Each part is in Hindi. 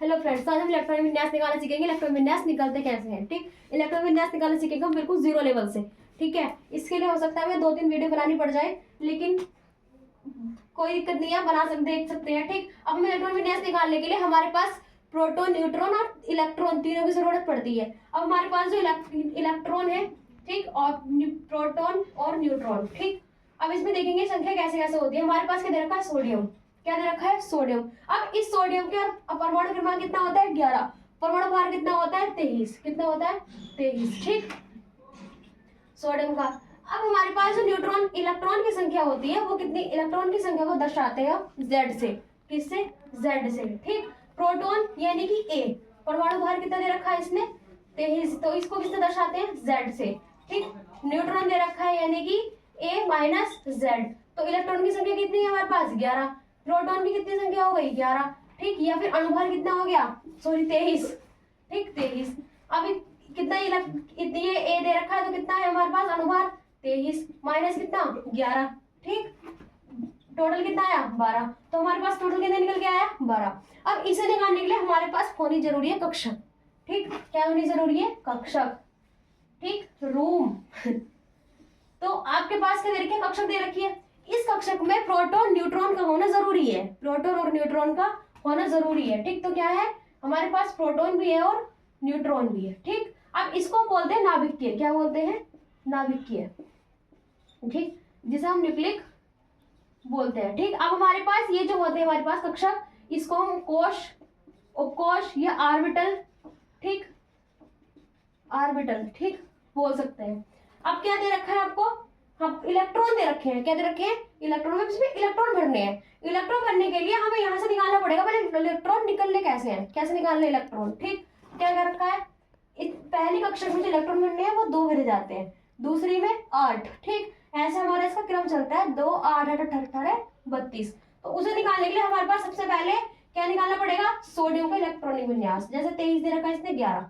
हेलो फ्रेंड्स, आज हम इलेक्ट्रॉन विन्यास निकालना सीखेंगे। इलेक्ट्रॉन विन्यास निकलते कैसे हैं, ठीक। इलेक्ट्रॉन विन्यास निकालना सीखेंगे हम बिल्कुल जीरो लेवल से, ठीक है। इसके लिए हो सकता है हमें 2-3 वीडियो बनानी पड़ जाए, लेकिन कोई दिक्कत नहीं है, बना सकते, देख सकते हैं, ठीक। अब हमें इलेक्ट्रॉन विन्यास निकालने के लिए हमारे पास प्रोटॉन, न्यूट्रॉन और इलेक्ट्रॉन तीनों की जरूरत पड़ती है। अब हमारे पास जो इलेक्ट्रॉन है, ठीक, और प्रोटॉन और न्यूट्रॉन, ठीक। अब इसमें देखेंगे संख्या कैसे कैसे होती है। हमारे पास क्या दे रखा है, सोडियम। क्या दे रखा है, सोडियम। अब इस सोडियम के परमाणु क्रमांक कितना होता है, 11। परमाणु भार कितना होता है, 23। कितना होता है, 23, ठीक, सोडियम का। अब हमारे पास जो न्यूट्रॉन इलेक्ट्रॉन की संख्या होती है, वो कितनी, इलेक्ट्रॉन की संख्या को दर्शाते हैं Z से। किससे, Z से, ठीक। प्रोटॉन यानी कि A, परमाणु भार कितना दे रखा है इसने, 23, तो इसको किससे दर्शाते हैं, Z से, ठीक। न्यूट्रॉन दे रखा है यानी कि A माइनस Z, तो इलेक्ट्रॉन की संख्या कितनी है हमारे पास, 11। प्रोटॉन की कितनी संख्या हो गई, 11, ठीक। या फिर अणुभार कितना हो गया, सॉरी 23, ठीक, 23। अब कितना इतनी ये ए दे रखा है, तो कितना है हमारे पास अणुभार, 23 माइनस कितना, 11, ठीक। टोटल कितना आया, 12। तो हमारे पास टोटल कितना निकल के आया, 12। अब इसे निकालने के लिए हमारे पास होनी जरूरी है कक्षक, ठीक। क्या होनी जरूरी है, कक्षक, ठीक, रूम। तो आपके पास क्या दे रखी है, कक्षक दे रखी है। इस कक्षक में प्रोटॉन न्यूट्रॉन का होना जरूरी है, प्रोटॉन और न्यूट्रॉन का होना जरूरी है, ठीक। तो क्या है, हमारे पास प्रोटॉन भी है और न्यूट्रॉन भी है, ठीक। अब इसको बोलते हैं नाभिकीय। क्या बोलते हैं, नाभिकीय, ठीक, जिसे हम न्यूक्लिक बोलते हैं, ठीक। अब हमारे पास ये जो होते हैं हमारे पास कक्षक, इसको हम कोश, उपकोश या ऑर्बिटल, ठीक, ऑर्बिटल, ठीक, बोल सकते हैं। अब क्या दे रखा है आपको, हम इलेक्ट्रॉन दे रखे हैं। क्या दे रखे हैं, इलेक्ट्रॉन। में इसमें इलेक्ट्रॉन भरने हैं। इलेक्ट्रॉन भरने के लिए हमें यहाँ से निकालना पड़ेगा, पहले इलेक्ट्रॉन निकलने कैसे हैं, कैसे निकालने इलेक्ट्रॉन, ठीक। क्या कर रखा है, पहली कक्षा में जो इलेक्ट्रॉन भरने हैं वो 2 भरे जाते हैं, दूसरी में 8, ठीक। ऐसे हमारा इसका क्रम चलता है, 2 8 8 18 32। तो उसे निकालने के लिए हमारे पास सबसे पहले क्या निकालना पड़ेगा, सोडियम का इलेक्ट्रॉनिक विन्यास। जैसे 23 दे रखा है इसने, 11,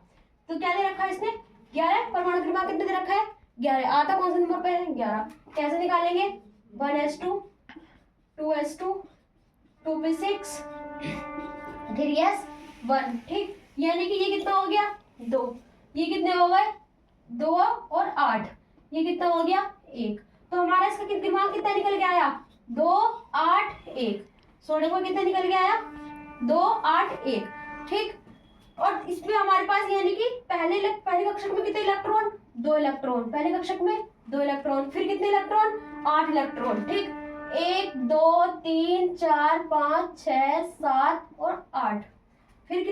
तो क्या दे रखा है इसने, 11। परमाणु क्रमांक कितने दे रखा है, 11। आता कौन से नंबर पे है, 11। कैसे निकालेंगे, 1s2 2s2 2p6 3s1, ठीक। यानी कि ये कितना हो गया, 2। ये कितने हो गए, 2 और 8, ये कितना हो गया, 1। तो हमारा इसका क्रमांक कितना निकल के आया, 2 8 1। सोडियम का कितना निकल के आया, 2 8 1, ठीक। और इसमें हमारे पास यानी कि पहले कक्षक में कितने इलेक्ट्रॉन, 2 इलेक्ट्रॉन। पहले कक्षक में 2 इलेक्ट्रॉन, फिर कितने इलेक्ट्रॉन, 8 इलेक्ट्रॉन, ठीक। 1 2 3 4 5 6 7 और 8। फिर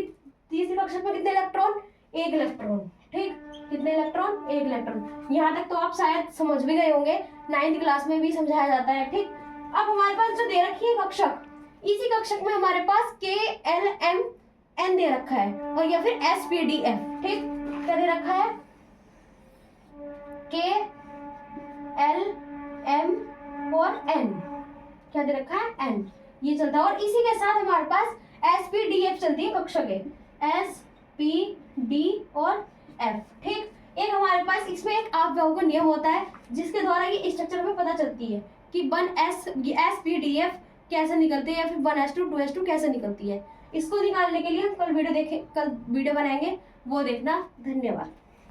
तीसरी कक्षक में कितने इलेक्ट्रॉन, 1 इलेक्ट्रॉन, ठीक। कितने इलेक्ट्रॉन, 1 इलेक्ट्रॉन। यहाँ तक तो आप शायद समझ भी गए होंगे, 9th क्लास में भी समझाया जाता है, ठीक। अब हमारे पास जो दे रखी है कक्षक, इसी कक्षक में हमारे पास KLMN दे रखा है, और या फिर SPDF, ठीक। क्या दे रखा है, KLM और N, क्या दे रखा है, N, ये चलता है। और इसी के साथ हमारे पास SPDF चलती है कक्षक है, SPD और F, ठीक। एक हमारे पास इसमें एक अपव्यय का नियम होता है, जिसके द्वारा ये स्ट्रक्चर में पता चलती है कि SPDF कैसे निकलते हैं, या फिर 1s2 2s2 कैसे निकलती है। इसको निकालने के लिए हम कल वीडियो बनाएंगे, वो देखना। धन्यवाद।